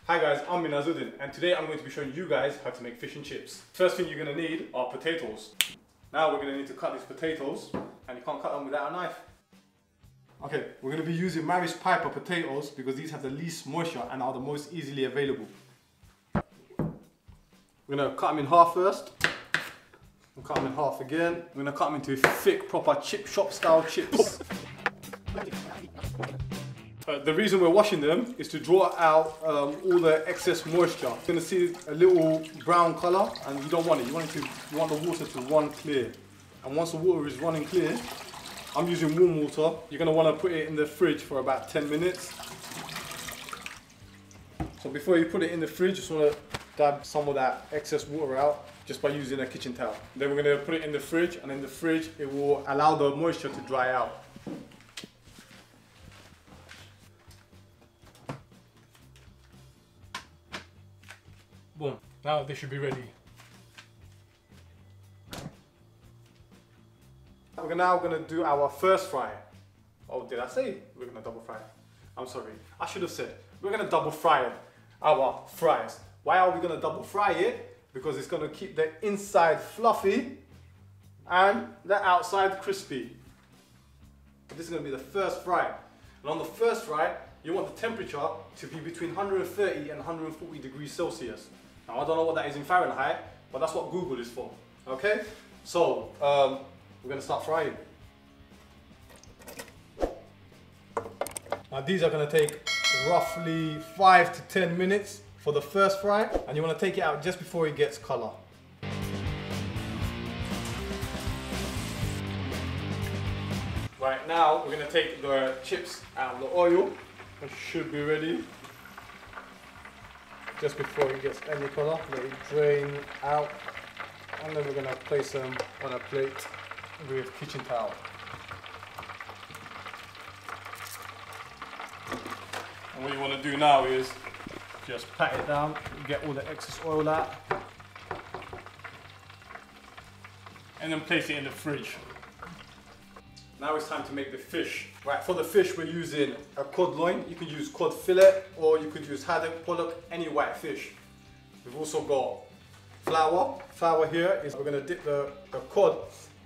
Hi guys, I'm Minazuddin and today I'm going to be showing you guys how to make fish and chips. First thing you're going to need are potatoes. Now we're going to need to cut these potatoes and you can't cut them without a knife. Okay, we're going to be using Mary's Piper potatoes because these have the least moisture and are the most easily available. We're going to cut them in half first. We'll cut them in half again. We're going to cut them into thick, proper chip shop style chips. The reason we're washing them is to draw out all the excess moisture. You're going to see a little brown colour and you don't want it. You want the water to run clear. And once the water is running clear, I'm using warm water. You're going to want to put it in the fridge for about 10 minutes. So before you put it in the fridge, just want to dab some of that excess water out just by using a kitchen towel. Then we're going to put it in the fridge, and in the fridge it will allow the moisture to dry out. Boom. Now they should be ready. We're now going to do our first fry. Oh, did I say we're going to double fry? I'm sorry. I should have said we're going to double fry our fries. Why are we going to double fry it? Because it's going to keep the inside fluffy and the outside crispy. This is going to be the first fry. And on the first fry, you want the temperature to be between 130 and 140 degrees Celsius. Now I don't know what that is in Fahrenheit, but that's what Google is for. Okay? So, we're going to start frying. Now these are going to take roughly 5 to 10 minutes for the first fry, and you want to take it out just before it gets colour. Right, now we're going to take the chips out of the oil. It should be ready. Just before it gets any colour, let it drain out, and then we're going to place them on a plate with kitchen towel. And what you want to do now is just pat it down, get all the excess oil out, and then place it in the fridge. Now it's time to make the fish. Right, for the fish we're using a cod loin. You could use cod fillet or you could use haddock, pollock, any white fish. We've also got flour. Flour here is we're going to dip the cod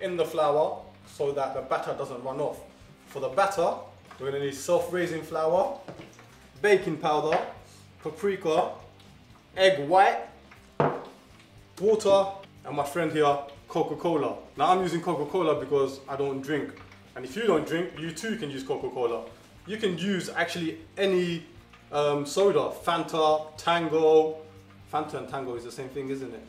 in the flour so that the batter doesn't run off. For the batter, we're going to need self-raising flour, baking powder, paprika, egg white, water, and my friend here, Coca-Cola. Now I'm using Coca-Cola because I don't drink. And if you don't drink, you too can use Coca-Cola. You can use actually any soda, Fanta, Tango. Fanta and Tango is the same thing, isn't it?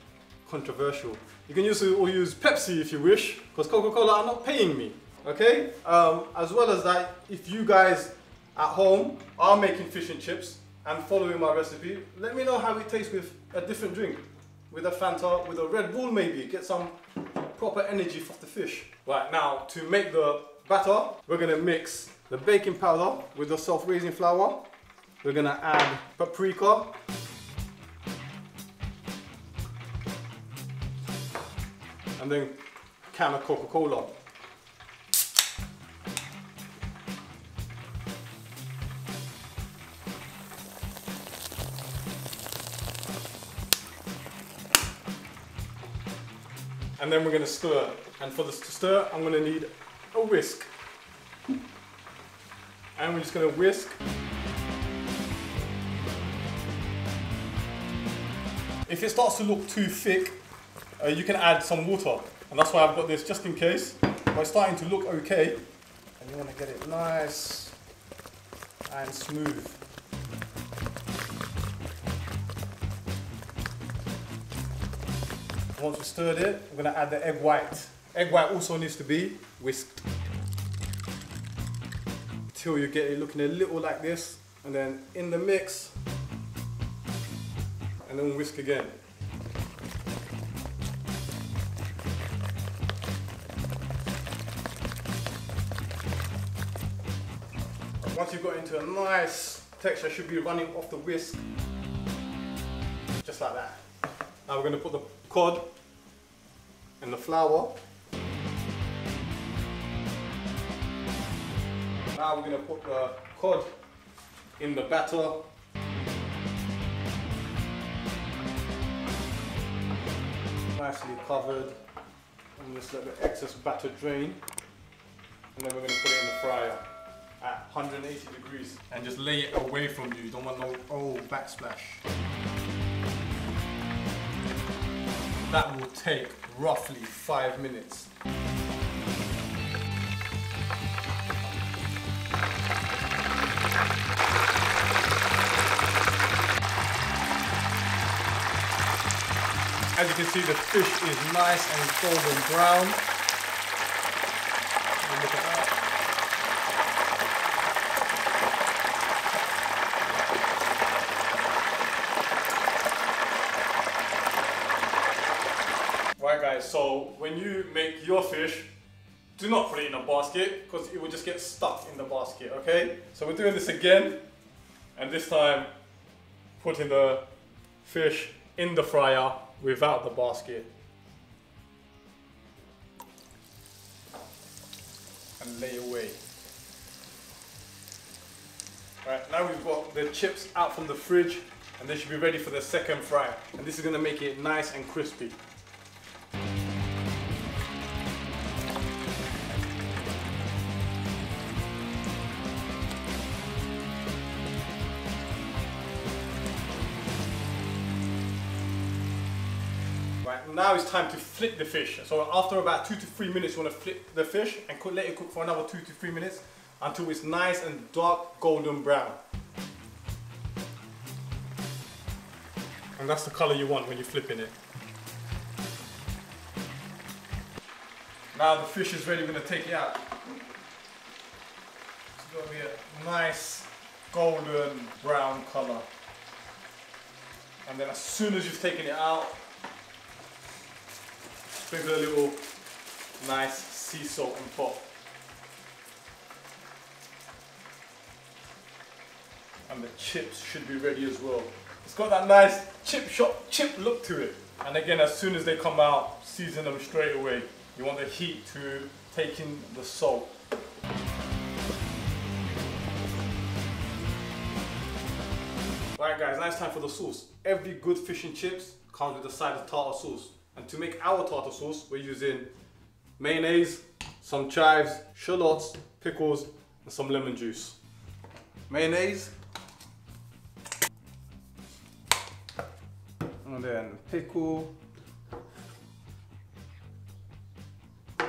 Controversial. You can use Pepsi if you wish, because Coca-Cola are not paying me. Okay? As well as that, if you guys at home are making fish and chips and following my recipe, let me know how it tastes with a different drink. With a Fanta, with a Red Bull maybe, get some proper energy for the fish. Right, now to make the batter, we're going to mix the baking powder with the self-raising flour. We're going to add paprika. And then a can of Coca-Cola. And then we're going to stir. And for this to stir, I'm going to need a whisk. And we're just going to whisk. If it starts to look too thick, you can add some water. And that's why I've got this just in case. But it's starting to look okay. And you want to get it nice and smooth. Once we stirred it, we're going to add the egg white. Egg white also needs to be whisked till you get it looking a little like this, and then in the mix, and then whisk again. Once you've got into a nice texture, should be running off the whisk, just like that. Now we're going to put the cod in the flour. Now we're going to put the cod in the batter. nicely covered. And just let the excess batter drain. And then we're going to put it in the fryer at 180 degrees. And just lay it away from you. You don't want no backsplash. That will take roughly 5 minutes. As you can see, the fish is nice and golden brown. Look at that. Right guys, so when you make your fish, do not put it in a basket because it will just get stuck in the basket, okay? So we're doing this again, and this time putting the fish in the fryer without the basket. And lay away. Right, now we've got the chips out from the fridge and they should be ready for the second fry. And this is going to make it nice and crispy. Now it's time to flip the fish. So after about 2 to 3 minutes, you want to flip the fish and let it cook for another 2 to 3 minutes until it's nice and dark golden brown. And that's the color you want when you're flipping it. Now the fish is ready, we're going to take it out. It's going to be a nice golden brown color. And then as soon as you've taken it out, sprinkle a little nice sea salt on top. And the chips should be ready as well. It's got that nice chip look to it. And again, as soon as they come out, season them straight away. You want the heat to take in the salt. Right guys, now it's time for the sauce. Every good fish and chips comes with a side of tartar sauce. And to make our tartar sauce, we're using mayonnaise, some chives, shallots, pickles, and some lemon juice. Mayonnaise. And then pickle. You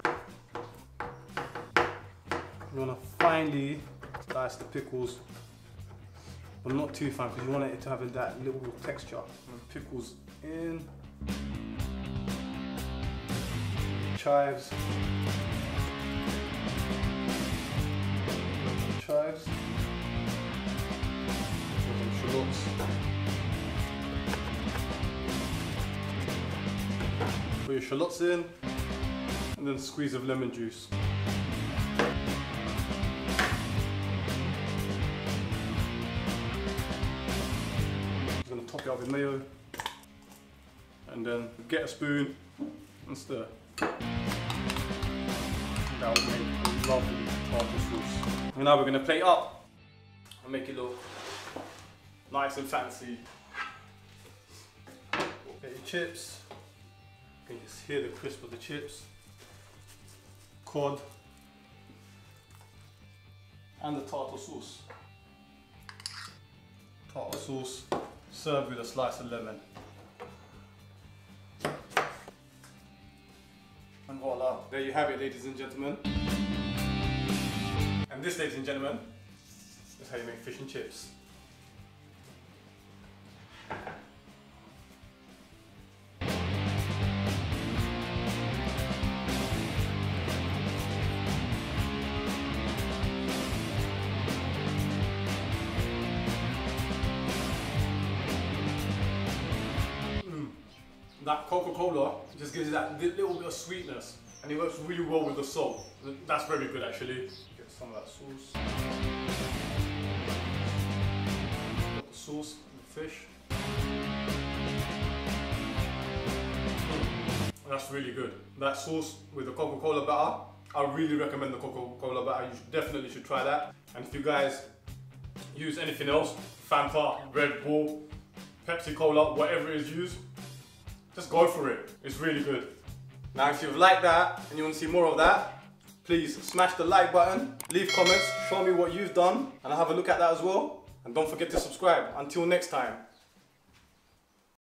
want to finely slice the pickles, but not too fine because you want it to have that little texture. And pickles in. Chives. Chives. Some shallots. Put your shallots in, and then a squeeze of lemon juice. I'm going to top it up with mayo, and then get a spoon and stir. That will make a lovely tartar sauce. And now we're going to plate up and make it look nice and fancy. Get your chips. You can just hear the crisp of the chips. Cod. And the tartar sauce. Tartar sauce served with a slice of lemon. And voila, there you have it, ladies and gentlemen. And this, ladies and gentlemen, is how you make fish and chips. That Coca-Cola just gives you that little bit of sweetness, and it works really well with the salt. That's very good actually. Get some of that sauce. Got the sauce, the fish. That's really good. That sauce with the Coca-Cola batter, I really recommend the Coca-Cola batter. You definitely should try that. And if you guys use anything else, Fanta, Red Bull, Pepsi Cola, whatever it is used, just go for it. It's really good. Now, if you've liked that and you want to see more of that, please smash the like button, leave comments, show me what you've done, and I'll have a look at that as well. And don't forget to subscribe. Until next time.